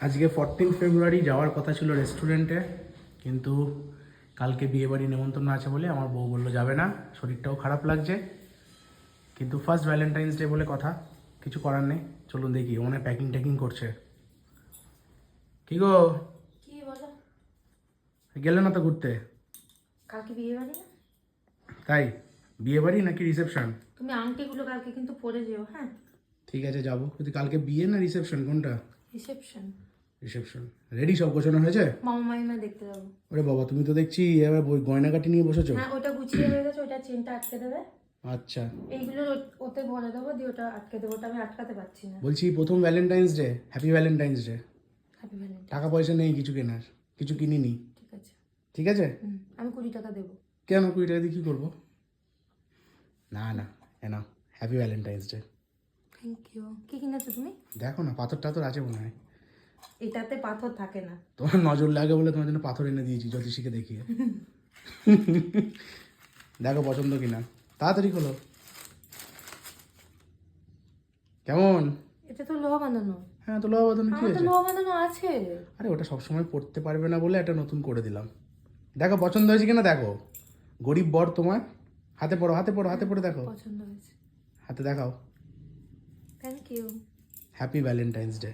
আজকে 14 ফেব্রুয়ারি যাওয়ার কথা ছিল রেস্টুরেন্টে, কিন্তু কালকে বিয়েবাড়ি নেমন্তন্ন আছে বলে আমার বউ বললো যাবে না, শরীরটাও খারাপ লাগছে। কিন্তু ফার্স্ট ভ্যালেন্টাইন্স ডে বলে কথা, কিছু করার নেই। চলুন দেখি, মনে প্যাকিং ট্যাকিং করছে। কি গো, কি বলো? গেলে না তো ঘুরতে? কালকে বিয়ে বাড়ি না? তাই বিয়েবাড়ি নাকি রিসেপশন? তুমি আংটিগুলো কালকে কিন্তু পরে যেও, হ্যাঁ? ঠিক আছে যাবো, কিন্তু কালকে বিয়ে না রিসেপশন কোনটা? রিসেপশন। রিসেপশন। রেডি সব গোছানো হয়েছে? মামা মামিমা দেখতে যাবো। ওরে বাবা, তুমি তো দেখছি এবার গয়নাগাটি নিয়ে বসেছো। হ্যাঁ, ওটা গুছিয়ে হয়ে গেছে, ওটা চেনটা আটকে দেবে। আচ্ছা, এইগুলো ওতে ভরে দেবো, দিয়ে ওটা আটকে দেবো। ওটা আমি আটকাতে পারছি না। বলছি প্রথম Valentine's day, happy Valentine's day. Happy Valentine. টাকা পয়সা নেই কিছু কেনার, কিছু কিনিনি। ঠিক আছে। ঠিক আছে। আমি 20 টাকা দেবো। কেন 20 টাকা দিয়ে কী করবো? না না, না, happy Valentine's day. Thank you. কি কিনেছো তুমি? দেখো না, পাথর টাথর আছে মনে হয়। এটাতে পাথর থাকে না। তোমার নজর লাগে বলে তোমার জন্য পাথর এনে দিয়েছি জ্যোতিষীকে দেখিয়ে। দেখো পছন্দ কিনা, তাড়াতাড়ি খোলো। কেমন? এটা তো লোহা বাঁধানো। হ্যাঁ, তো লোহা বাঁধানো কি আমার তো হয়েছে? লোহা বাঁধানো আছে। আরে ওটা সবসময় পড়তে পারবে না বলে একটা নতুন করে দিলাম। দেখো পছন্দ হয়েছে কিনা দেখো। গরিব বর তোমার। হাতে পড়ো, হাতে পড়ো, হাতে পড়ে দেখো। পছন্দ হয়েছে। হাতে দেখাও। Thank you. Happy Valentine's day.